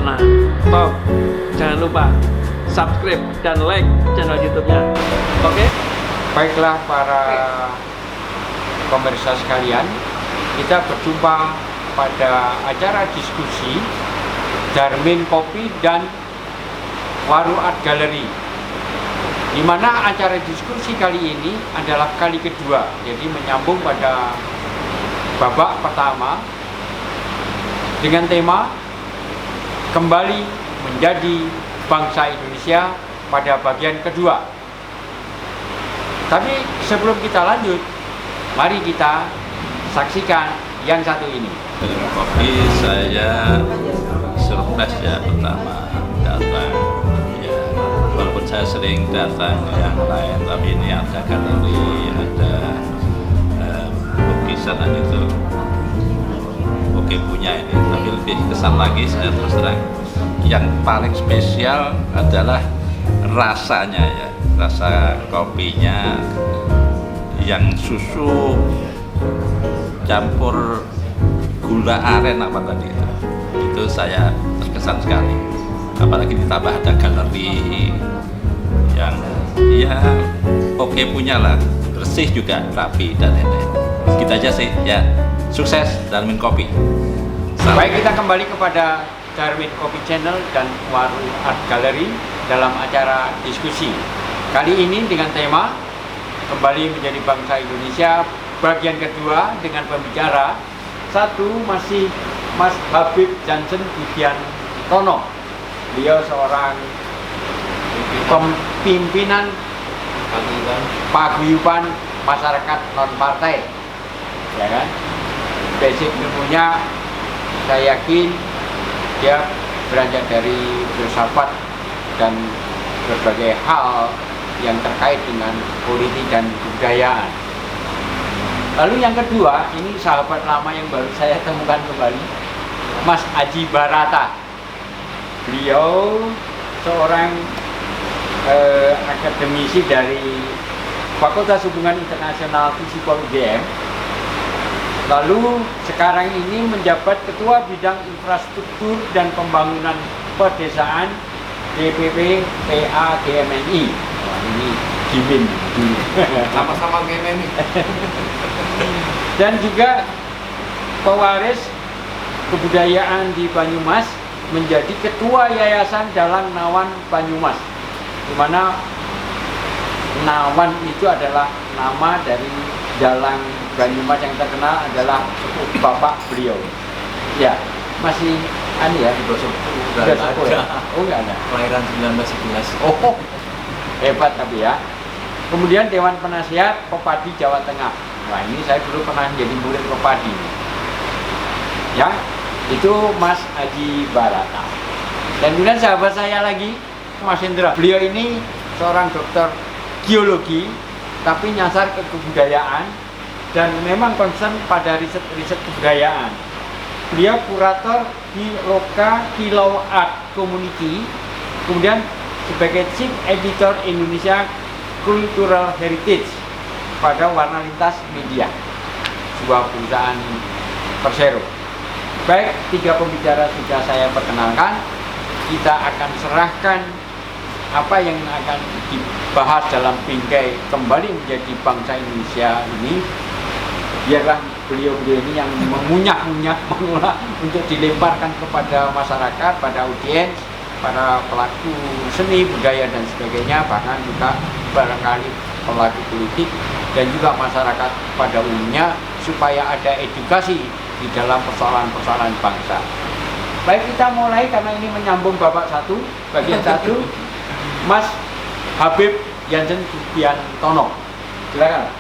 Nah, top, jangan lupa subscribe dan like channel YouTube-nya. Oke? Baiklah para pemirsa sekalian, kita berjumpa pada acara diskusi Darmin Kopi dan Waru Art Gallery, di mana acara diskusi kali ini adalah kali kedua, jadi menyambung pada babak pertama dengan tema kembali menjadi bangsa Indonesia pada bagian kedua. Tapi sebelum kita lanjut, mari kita saksikan yang satu ini. Darmin Kopi saya surprise ya pertama datang ya, walaupun saya sering datang yang lain, tapi ini ada galeri, ada lukisan itu oke punya ini, tapi lebih kesan lagi saya terus terang yang paling spesial adalah rasanya ya, rasa kopinya yang susu campur gula aren apa tadi itu saya terkesan sekali, apalagi ditambah ada galeri yang ya oke punya lah, bersih juga, rapi dan lain-lain. Kita aja sih ya, sukses Darmin Kopi. Baik, kita kembali kepada Darmin Kopi Channel dan Waru Art Gallery dalam acara diskusi kali ini dengan tema kembali menjadi bangsa Indonesia bagian kedua, dengan pembicara satu masih Mas Habib Jansen Budiantono. Beliau seorang pimpinan paguyuban masyarakat non partai, ya kan? Basic ilmunya saya yakin dia beranjak dari filsafat dan berbagai hal yang terkait dengan politik dan kebudayaan. Lalu yang kedua, ini sahabat lama yang baru saya temukan kembali, Mas Aji Barata. Beliau seorang akademisi dari Fakultas Hubungan Internasional Fisikol UGM. Lalu sekarang ini menjabat Ketua Bidang Infrastruktur dan Pembangunan Pedesaan DPP PA GMNI. Wah, ini Jimin dulu. Sama-sama GMNI. Dan juga pewaris kebudayaan di Banyumas, menjadi Ketua Yayasan Dalang Nawan Banyumas, di mana Nawan itu adalah nama dari dalang Banyumas yang terkenal adalah bapak beliau. Ya, masih ya, Sudah sepuh ya? Oh, enggak ada. Kelahiran 1911. Oh, hebat tapi ya. Kemudian Dewan Penasihat Pepadi Jawa Tengah. Wah, ini saya dulu pernah jadi murid Pepadi. Ya, itu Mas Aji Barata. Dan kemudian sahabat saya lagi, Mas Indra. Beliau ini seorang dokter geologi, tapi nyasar ke kebudayaan dan memang concern pada riset kebudayaan. Beliau kurator di Loka Kilau Art Community, kemudian sebagai Chief Editor Indonesia Cultural Heritage pada Warna Lintas Media, sebuah perusahaan Persero. Baik, tiga pembicara sudah saya perkenalkan. Kita akan serahkan apa yang akan dibahas dalam bingkai kembali menjadi bangsa Indonesia ini. Biarlah beliau-beliau ini yang mengunyah-unyah, mengolah untuk dilemparkan kepada masyarakat, pada audiens, para pelaku seni, budaya dan sebagainya, bahkan juga barangkali pelaku politik dan juga masyarakat pada umumnya, supaya ada edukasi di dalam persoalan-persoalan bangsa. Baik, kita mulai karena ini menyambung babak satu, bagian satu. Mas Habib Jansen Budiantono, silakan.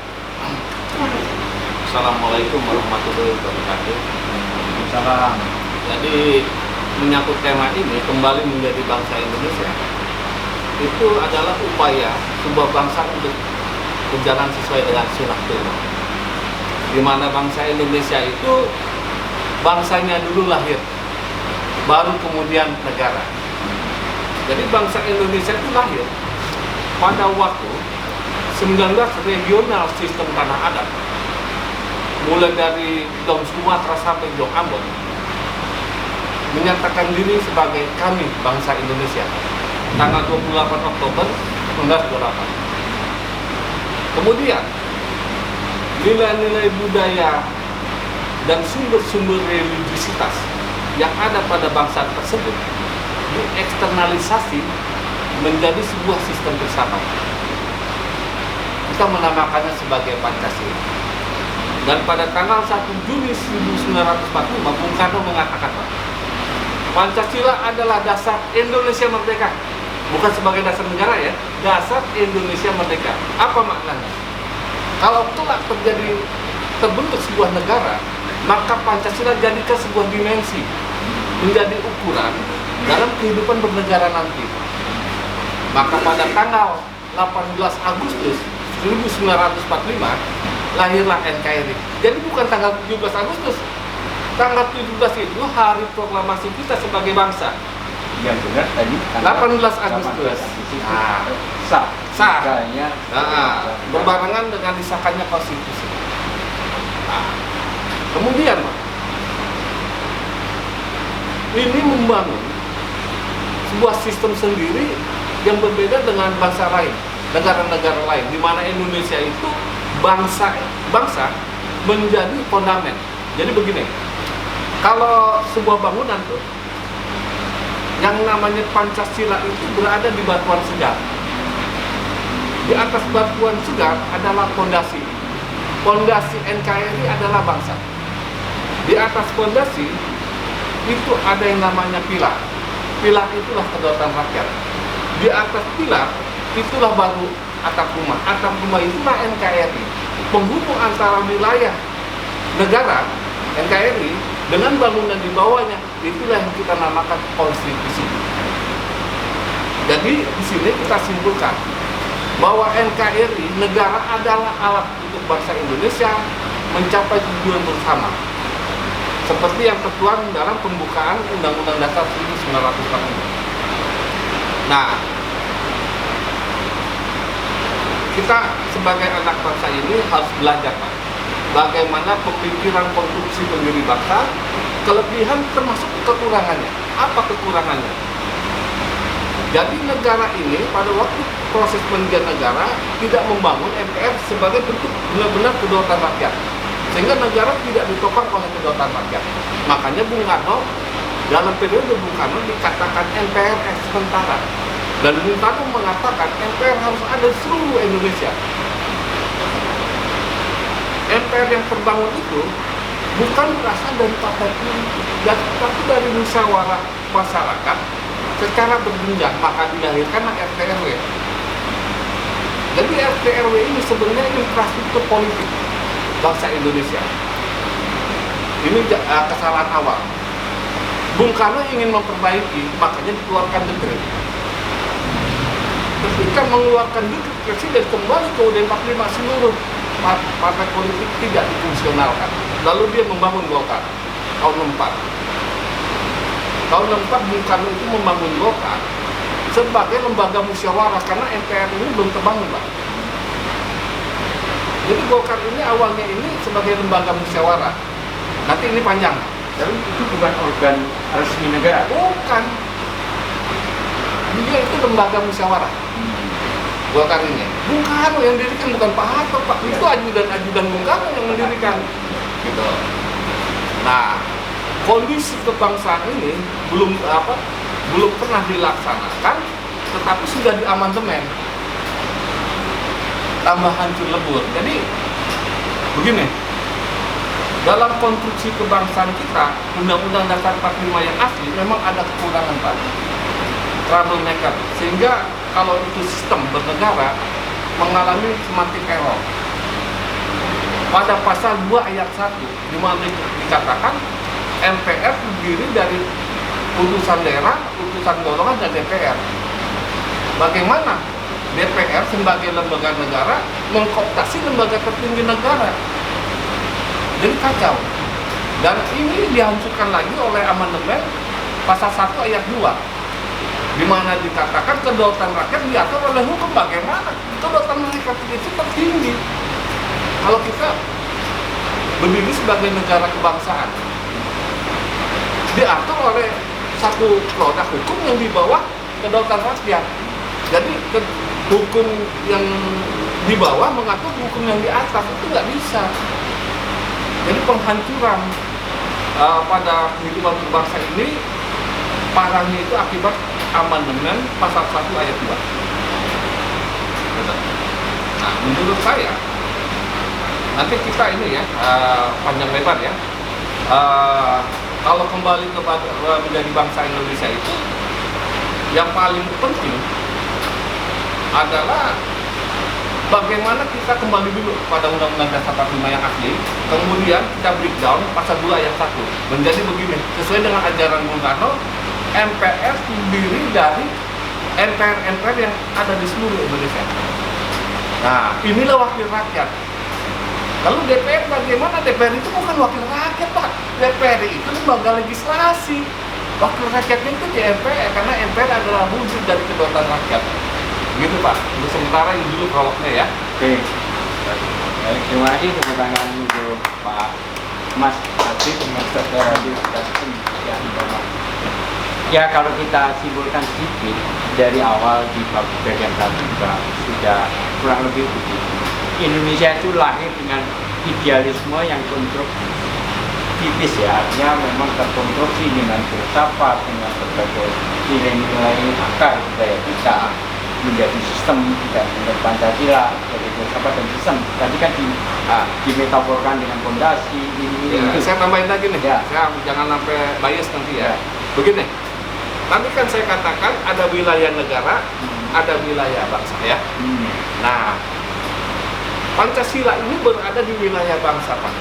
Assalamualaikum warahmatullahi wabarakatuh. Salam. Jadi menyangkut tema ini, kembali menjadi bangsa Indonesia, itu adalah upaya sebuah bangsa untuk berjalan sesuai dengan sunnah Tuhan. Di mana bangsa Indonesia itu bangsanya dulu lahir, baru kemudian negara. Jadi bangsa Indonesia itu lahir pada waktu 19 regional sistem tanah adat, mulai dari Dom Sumatera sampai Dom Ambon. menyatakan diri sebagai kami bangsa Indonesia tanggal 28 Oktober 1928. Kemudian nilai-nilai budaya dan sumber-sumber religiositas yang ada pada bangsa tersebut dieksternalisasi menjadi sebuah sistem filsafat. Kita menamakannya sebagai Pancasila. Dan pada tanggal 1 Juni 1945 Bung Karno mengatakan, Pancasila adalah dasar Indonesia merdeka. Bukan sebagai dasar negara ya, dasar Indonesia merdeka. Apa maknanya? Kalau kelak terbentuk sebuah negara, maka Pancasila jadikan sebuah dimensi, menjadi ukuran dalam kehidupan bernegara nanti. Maka pada tanggal 18 Agustus 1945 lahirlah NKRI. Jadi bukan tanggal 17 Agustus. Tanggal 17 itu hari proklamasi kita sebagai bangsa. Yang benar tadi 18 Agustus. Nah, sah. Sah. Tanggalnya, Berbarengan dengan disahkannya konstitusi. Nah, kemudian ini membangun sebuah sistem sendiri yang berbeda dengan bangsa lain, negara-negara lain, di mana Indonesia itu bangsa menjadi fondamen. Jadi begini, kalau sebuah bangunan tuh, yang namanya Pancasila itu berada di batuan segar. Di atas batuan segar adalah fondasi. Fondasi NKRI adalah bangsa. Di atas fondasi itu ada yang namanya pilar. Pilar itulah kedaulatan rakyat. Di atas pilar itulah baru atap rumah. Atap rumah itulah NKRI. Penghubung antara wilayah negara NKRI dengan bangunan di bawahnya, itulah yang kita namakan konstitusi. Jadi di sini kita simpulkan bahwa NKRI negara adalah alat untuk bangsa Indonesia mencapai tujuan bersama. Seperti yang tertuang dalam pembukaan Undang-Undang Dasar 1945. Nah, kita sebagai anak bangsa ini harus belajar, Pak, bagaimana pemikiran konstruksi pendiri bangsa, kelebihan termasuk kekurangannya. Apa kekurangannya? Jadi negara ini pada waktu proses pendirian negara tidak membangun MPR sebagai bentuk benar-benar kedaulatan rakyat, sehingga negara tidak ditopang oleh kedaulatan rakyat. Makanya Bung Karno dalam periode Bung Karno dikatakan MPR sementara, dan Bung Karno mengatakan MPR harus ada di seluruh Indonesia. MPR yang terbangun itu bukan berasal dari partai politik, tapi dari musyawarah masyarakat secara berjenjang, maka dilahirkanlah RT/RW. Jadi RT/RW ini sebenarnya infrastruktur politik bangsa Indonesia. Ini kesalahan awal. Bung Karno ingin memperbaiki, makanya dikeluarkan dekret. Ketika mengeluarkan dekret presiden kembali ke UUD 45, seluruh partai politik tidak difungsionalkan. Lalu dia membangun Golkar tahun 64. Tahun 64 Bung Karno itu membangun Golkar sebagai lembaga musyawarah karena MPR ini belum terbangun, Pak. Jadi Golkar ini awalnya ini sebagai lembaga musyawarah. Nanti ini panjang. Tapi itu bukan organ resmi negara. Bukan. Dia itu lembaga musyawarah. Golkar ini. Bung Karno yang mendirikan, bukan Pak Harto, Pak. Itu ajudan-ajudan Bung Karno yang mendirikan. Gitu. Nah, kondisi kebangsaan ini belum pernah dilaksanakan, tetapi sudah diamandemen. Tambah hancur lebur. Jadi begini, dalam konstruksi kebangsaan kita, Undang-Undang Dasar 45 yang asli memang ada kekurangan, Pak. Troublemaker, sehingga kalau itu sistem bernegara mengalami semantik error. Pada pasal 2 ayat 1 di mana dikatakan MPR terdiri dari utusan daerah, utusan golongan, dan DPR. Bagaimana DPR sebagai lembaga negara mengkooptasi lembaga tertinggi negara? Jadi kacau. Dan ini dihancurkan lagi oleh amandemen pasal 1 ayat 2, di mana dikatakan kedaulatan rakyat diatur oleh hukum. Bagaimana kedaulatan rakyat itu tertinggi kalau kita berdiri sebagai negara kebangsaan? diatur oleh satu produk hukum yang di bawah kedaulatan rakyat. Jadi hukum yang di bawah mengatur hukum yang di atas, itu nggak bisa. Jadi penghancuran pada kehidupan berbangsa ini parahnya itu akibat amandemen pasal 1 ayat 2. Nah, menurut saya nanti kita ini ya panjang lebar ya, kalau kembali kepada menjadi bangsa Indonesia itu yang paling penting adalah bagaimana kita kembali dulu pada Undang-Undang Dasar 45 yang asli, kemudian kita breakdown pasal 2 ayat 1 menjadi begini, sesuai dengan ajaran Bung Karno, MPR terdiri dari MPR yang ada di seluruh Indonesia. Nah, inilah wakil rakyat. Lalu DPR bagaimana? DPR itu bukan wakil rakyat, Pak. DPR itu lembaga legislasi. Wakil rakyatnya itu di MPR, karena MPR adalah wujud dari kedaulatan rakyat. Gitu, Pak. Untuk sementara ini dulu prolognya ya. Oke. Baik, terima kasih tepuk tangan untuk Pak Mas Adit dengan saudara di ya, kalau kita simpulkan sedikit dari awal di bab bagian 1 juga sudah kurang lebih begitu. Indonesia itu lahir dengan idealisme yang konstruktivis ya, artinya memang terkonstruksi dengan filsafat, dengan berbagai nilai-nilai akar budaya kita menjadi sistem dan menjadi Pancasila sebagai filsafat dan sistem. Tadi kan dimetaforkan dengan fondasi ini. Ya, saya tambahin lagi nih, ya. Saya jangan sampai bias nanti ya. Begini, tadi kan saya katakan ada wilayah negara, ada wilayah bangsa ya. Nah, Pancasila ini berada di wilayah bangsa, Pak.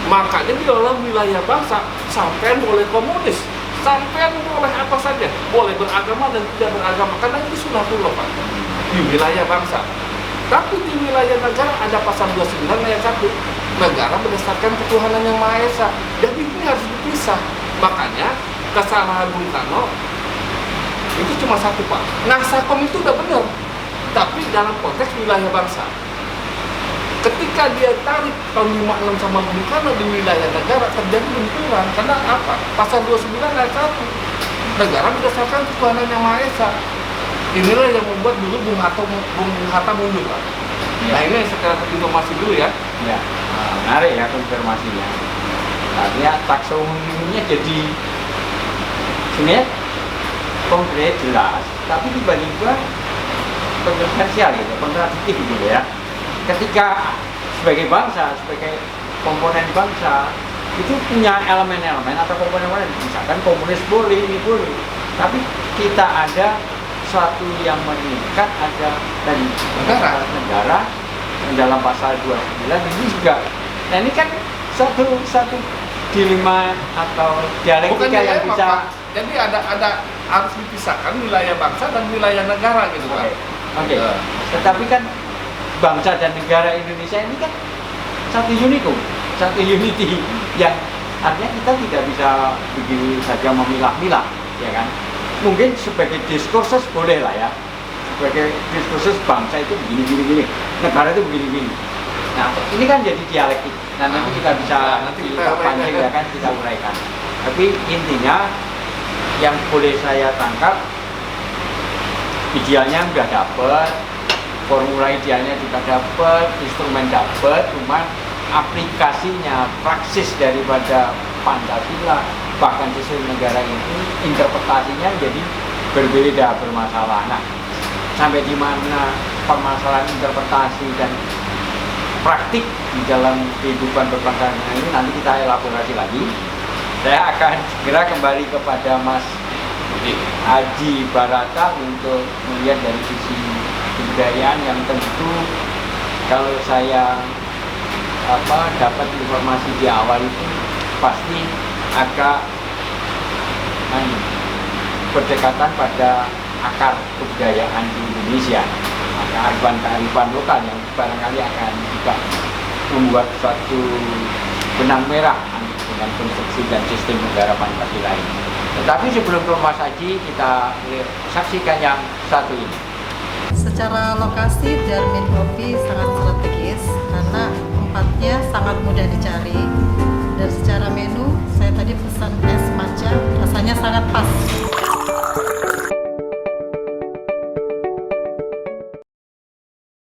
Makanya di dalam wilayah bangsa, sampean boleh komunis, sampean boleh apa saja, boleh beragama dan tidak beragama, karena itu sunatullah, Pak, di wilayah bangsa. Tapi di wilayah negara ada pasal 29 ayat 1, negara berdasarkan ketuhanan yang Maha Esa. Jadi ini harus dipisah. Makanya kesalahan Bung Karno itu cuma satu, Pak. Nasakom itu udah benar, tapi dalam konteks wilayah bangsa. Ketika dia tarik tahun 56 sama Bung Karno di wilayah negara, terjadi benturan. Karena apa? Pasal 29 ayat 1, negara berdasarkan ketuhanan yang Maha Esa. Inilah yang membuat dulu Bung Hatta mundur, Pak. Ya. Nah, ini secara informasi dulu ya. Ya, menarik ya konfirmasinya. Artinya taksonominya jadi sebenarnya konkret jelas, tapi tiba-tiba kontroversial gitu, kontradiktif gitu ya. Ketika sebagai bangsa, sebagai komponen bangsa itu punya elemen-elemen atau komponen-komponen, misalkan komunis boleh, ini boleh, tapi kita ada suatu yang mengikat, ada dan negara dalam pasal 29 ini juga. Nah, ini kan satu dilema atau dialektika yang dilema, bisa. Pak. Jadi ada harus dipisahkan wilayah bangsa dan wilayah negara gitu, Pak. Oke. Tetapi kan bangsa dan negara Indonesia ini kan satu unikum, satu unity yang artinya kita tidak bisa begitu saja memilah-milah, ya kan? Mungkin sebagai diskursus boleh lah ya, sebagai diskursus bangsa itu begini, negara itu begini. Nah, ini kan jadi dialektik. Nah, nanti kita bisa kita pancing ya kan, kita uraikan. Tapi intinya yang boleh saya tangkap, idealnya udah dapet, formula idealnya juga dapat, instrumen dapat, cuma aplikasinya, praksis daripada Pancasila bahkan sistem negara ini interpretasinya jadi berbeda, bermasalah. Nah, sampai di mana permasalahan interpretasi dan praktik di dalam kehidupan berbangsa ini nanti kita elaborasi lagi. Saya akan segera kembali kepada Mas Aji Barata untuk melihat dari sisi kebudayaan yang tentu kalau saya dapat informasi di awal itu pasti agak berdekatan pada akar kebudayaan di Indonesia, kearifan lokal yang barangkali akan juga membuat suatu benang merah dengan konstruksi dan sistem negara Pancasila ini. Tetapi sebelum ke Mas Aji, kita saksikan yang satu ini. Secara lokasi Darmin Coffee sangat strategis karena tempatnya sangat mudah dicari.